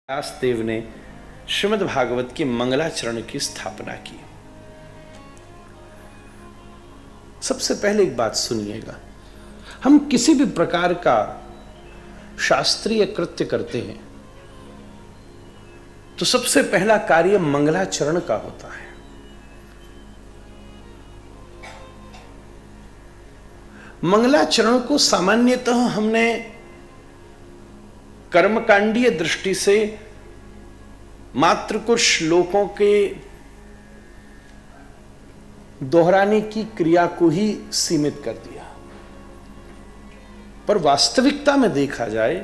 व्यासदेव ने श्रीमद् भागवत के मंगलाचरण की स्थापना की। सबसे पहले एक बात सुनिएगा, हम किसी भी प्रकार का शास्त्रीय कृत्य करते हैं तो सबसे पहला कार्य मंगलाचरण का होता है। मंगलाचरण को सामान्यतः हमने कर्मकांडीय दृष्टि से मात्र कुछ श्लोकों के दोहराने की क्रिया को ही सीमित कर दिया, पर वास्तविकता में देखा जाए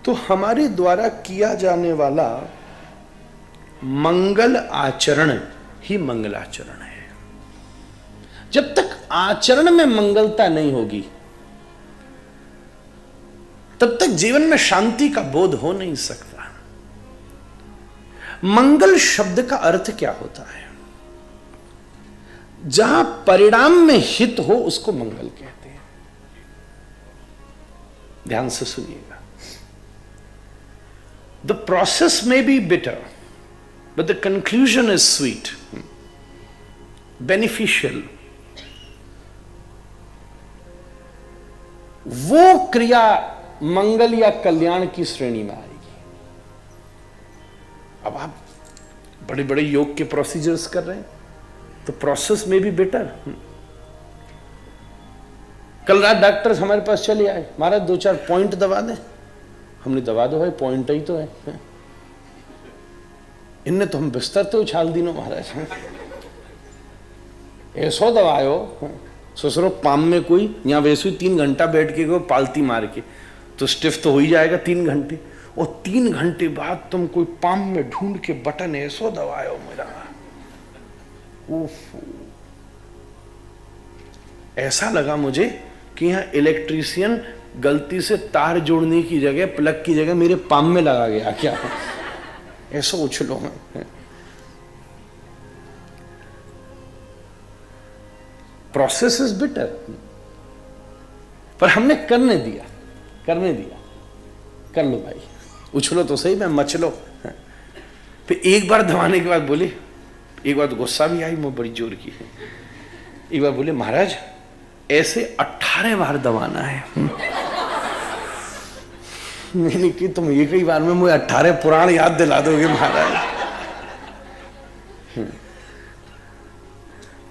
तो हमारे द्वारा किया जाने वाला मंगल आचरण ही मंगलाचरण है। जब तक आचरण में मंगलता नहीं होगी तब तक जीवन में शांति का बोध हो नहीं सकता। मंगल शब्द का अर्थ क्या होता है? जहां परिणाम में हित हो उसको मंगल कहते हैं। ध्यान से सुनिएगा। The process may be bitter but the conclusion is sweet, beneficial. वो क्रिया मंगल या कल्याण की श्रेणी में आएगी। अब आप बड़े बड़े योग के प्रोसीजर्स कर रहे हैं तो प्रोसेस में भी बेटर। कल रात डॉक्टर्स हमारे पास चले आए, महाराज 2-4 पॉइंट दबा दें। हमने दबा दो भाई, पॉइंट ही तो है। इनने तो हम बिस्तर तो उछाल दी नो महाराज, ऐसो दबायो ससुरो पाम में कोई या वैसे 3 घंटा बैठ के पालती मार के तो स्टिफ तो हो ही जाएगा 3 घंटे, और 3 घंटे बाद तुम कोई पाम में ढूंढ के बटन ऐसो दबायो मेरा। उफ, ऐसा लगा मुझे कि यहां इलेक्ट्रीशियन गलती से तार जोड़ने की जगह, प्लग की जगह मेरे पाम में लगा गया क्या। ऐसा उछलो है। प्रोसेस इज बिटर, पर हमने करने दिया। कर लो भाई, उछलो तो सही, मैं मचलो। फिर एक बार दबाने के बाद बोले, एक बार तो गुस्सा भी आई, मैं बड़ी जोर की। एक बार बोले महाराज ऐसे 18 बार दबाना है। मैंने कि तुम एक ही बार में मुझे 18 पुराण याद दिला दोगे महाराज।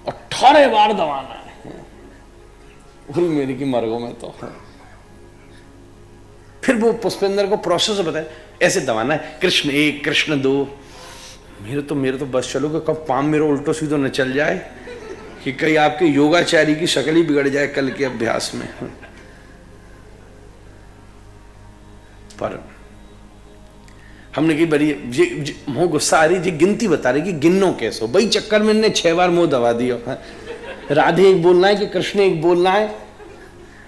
18 बार दबाना है। भूल मेरी की मरगो में तो। फिर वो पुष्पेंद्र को प्रोसेस बताया, ऐसे दबाना है, कृष्ण 1 कृष्ण 2। मेरे तो बस चलो कि कब पाम मेरा उल्टो सीधो न चल जाए कि कहीं आपके योगाचारी की शक्ल ही बिगड़ जाए कल के अभ्यास में। पर हमने की बड़ी मुंह गुस्सा आ रही जी, गिनती बता रही कि गिनो कैसो भाई, चक्कर में 6 बार मुंह दबा दिया। राधे एक बोलना है कि कृष्ण एक बोलना है।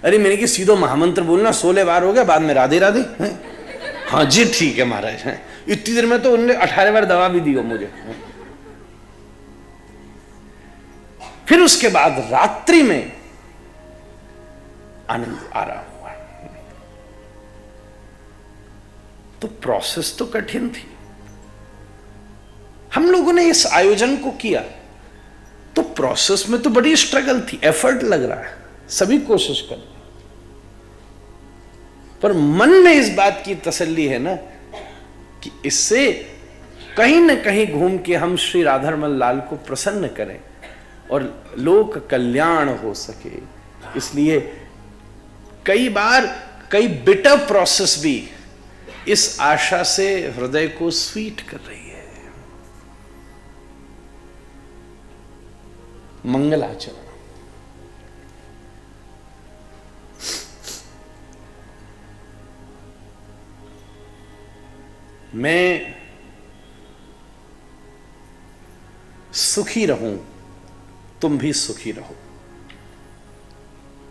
अरे मैंने कि सीधो महामंत्र बोलना, 16 बार हो गया, बाद में राधे राधे। हाँ जी ठीक है महाराज। इतनी देर में तो उन्होंने 18 बार दवा भी दिया मुझे। फिर उसके बाद रात्रि में आनंद आ रहा हुआ। तो प्रोसेस तो कठिन थी। हम लोगों ने इस आयोजन को किया तो प्रोसेस में तो बड़ी स्ट्रगल थी, एफर्ट लग रहा है, सभी कोशिश कर रहे, पर मन में इस बात की तसल्ली है ना कि इससे कहीं न कहीं घूम के हम श्री राधारमण लाल को प्रसन्न करें और लोक कल्याण हो सके। इसलिए कई बार कई बिटर प्रोसेस भी इस आशा से हृदय को स्वीट कर रही है। मंगलाचरण। मैं सुखी रहूं, तुम भी सुखी रहो,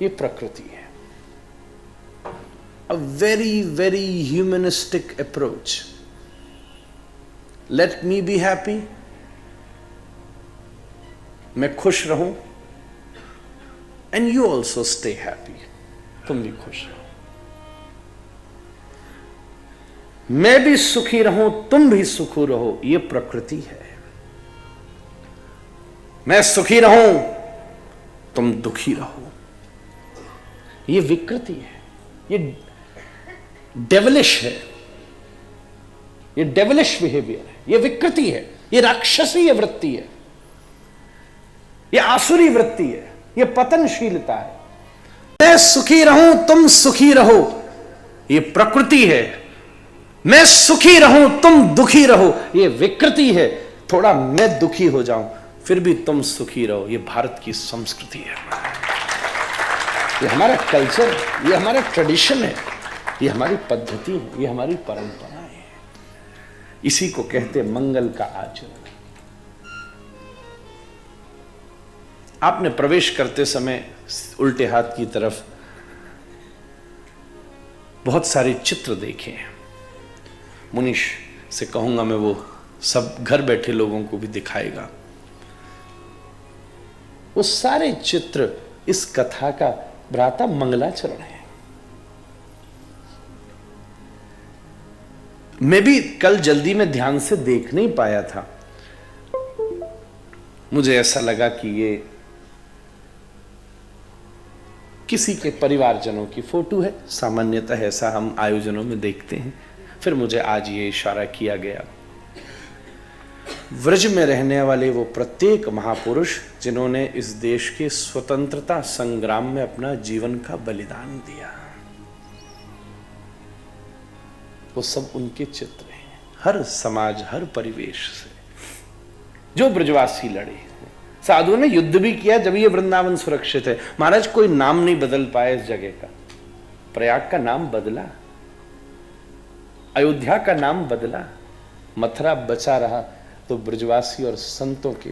ये प्रकृति है। A very, very humanistic approach. Let me be happy, मैं खुश रहूं, and you also stay happy, तुम भी खुश रहो। मैं भी सुखी रहूं, तुम भी सुखी रहो, ये प्रकृति है। मैं सुखी रहूं, तुम दुखी रहो, ये विकृति है, ये डेविलिश है, ये डेविलिश बिहेवियर है, ये विकृति है, ये राक्षसीय वृत्ति है, ये आसुरी वृत्ति है, ये पतनशीलता है। मैं सुखी रहूं, तुम सुखी रहो, ये प्रकृति है। मैं सुखी रहूं, तुम दुखी रहो, ये विकृति है। थोड़ा मैं दुखी हो जाऊं फिर भी तुम सुखी रहो, ये भारत की संस्कृति है, ये हमारा कल्चर है, ये हमारा ट्रेडिशन है, ये हमारी पद्धति है, ये हमारी परंपरा है। इसी को कहते मंगल का आचरण। आपने प्रवेश करते समय उल्टे हाथ की तरफ बहुत सारे चित्र देखे हैं। मुनीश से कहूंगा मैं वो सब घर बैठे लोगों को भी दिखाएगा। वो सारे चित्र इस कथा का भ्राता मंगलाचरण है। मैं भी कल जल्दी में ध्यान से देख नहीं पाया था। मुझे ऐसा लगा कि ये किसी के परिवारजनों की फोटो है, सामान्यतः ऐसा हम आयोजनों में देखते हैं। फिर मुझे आज ये इशारा किया गया, व्रज में रहने वाले वो प्रत्येक महापुरुष जिन्होंने इस देश के स्वतंत्रता संग्राम में अपना जीवन का बलिदान दिया, वो सब उनके चित्र हैं। हर समाज, हर परिवेश से जो ब्रजवासी लड़े, साधुओं ने युद्ध भी किया जब ये वृंदावन सुरक्षित है। महाराज कोई नाम नहीं बदल पाया इस जगह का। प्रयाग का नाम बदला, अयोध्या का नाम बदला, मथुरा बचा रहा तो ब्रजवासी और संतों के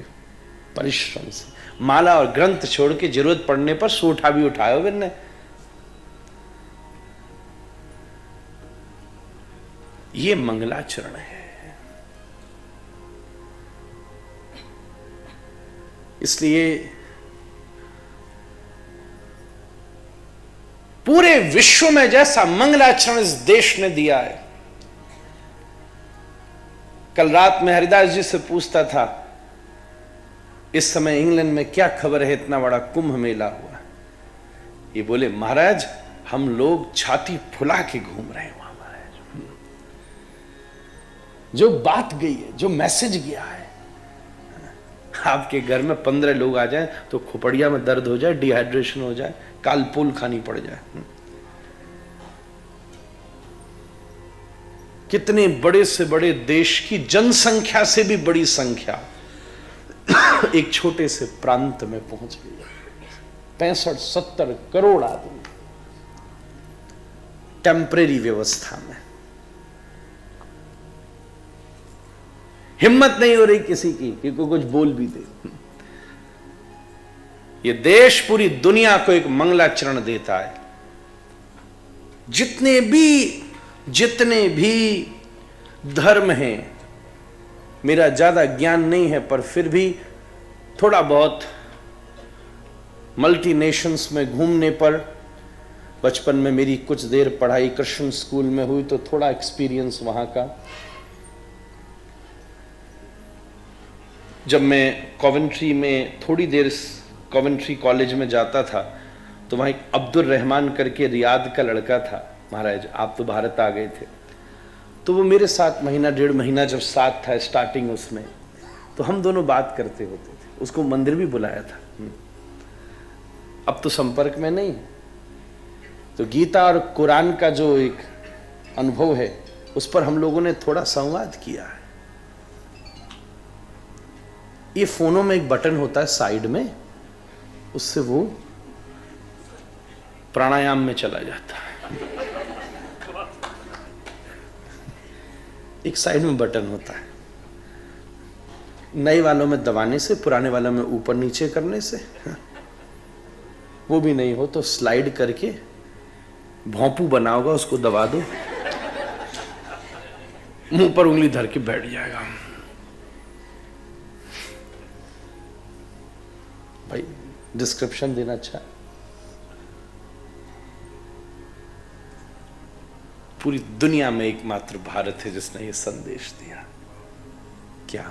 परिश्रम से। माला और ग्रंथ छोड़ के जरूरत पड़ने पर सूठा भी उठाया ने। ये मंगलाचरण है। इसलिए पूरे विश्व में जैसा मंगलाचरण इस देश ने दिया है। कल रात में हरिदास जी से पूछता था, इस समय इंग्लैंड में क्या खबर है, इतना बड़ा कुंभ मेला हुआ। ये बोले महाराज हम लोग छाती फुला के घूम रहे हैं वहां महाराज। जो बात गई है, जो मैसेज गया है, आपके घर में 15 लोग आ जाएं तो खोपड़िया में दर्द हो जाए, डिहाइड्रेशन हो जाए, कालपोल खानी पड़ जाए। कितने बड़े से बड़े देश की जनसंख्या से भी बड़ी संख्या एक छोटे से प्रांत में पहुंच गई। 65-70 करोड़ आदमी टेम्परेरी व्यवस्था में। हिम्मत नहीं हो रही किसी की कि कोई कुछ बोल भी दे। ये देश पूरी दुनिया को एक मंगलाचरण देता है। जितने भी धर्म हैं, मेरा ज्यादा ज्ञान नहीं है पर फिर भी थोड़ा बहुत मल्टी नेशंस में घूमने पर, बचपन में मेरी कुछ देर पढ़ाई कृष्ण स्कूल में हुई तो थोड़ा एक्सपीरियंस वहां का। जब मैं कॉवेंट्री में थोड़ी देर कॉवेंट्री कॉलेज में जाता था तो वहाँ एक अब्दुल रहमान करके रियाद का लड़का था। महाराज आप तो भारत आ गए थे, तो वो मेरे साथ महीना 1.5 महीना जब साथ था स्टार्टिंग उसमें, तो हम दोनों बात करते होते थे। उसको मंदिर भी बुलाया था। अब तो संपर्क में नहीं। तो गीता और कुरान का जो एक अनुभव है उस पर हम लोगों ने थोड़ा संवाद किया है। ये फोनों में एक बटन होता है साइड में, उससे वो प्राणायाम में चला जाता है। एक साइड में बटन होता है। नए वालों में दबाने से, पुराने वालों में ऊपर नीचे करने से। वो भी नहीं हो तो स्लाइड करके भोंपू बना होगा, उसको दबा दो, मुंह पर उंगली धर के बैठ जाएगा। भाई डिस्क्रिप्शन देना अच्छा। पूरी दुनिया में एकमात्र भारत है जिसने ये संदेश दिया। क्या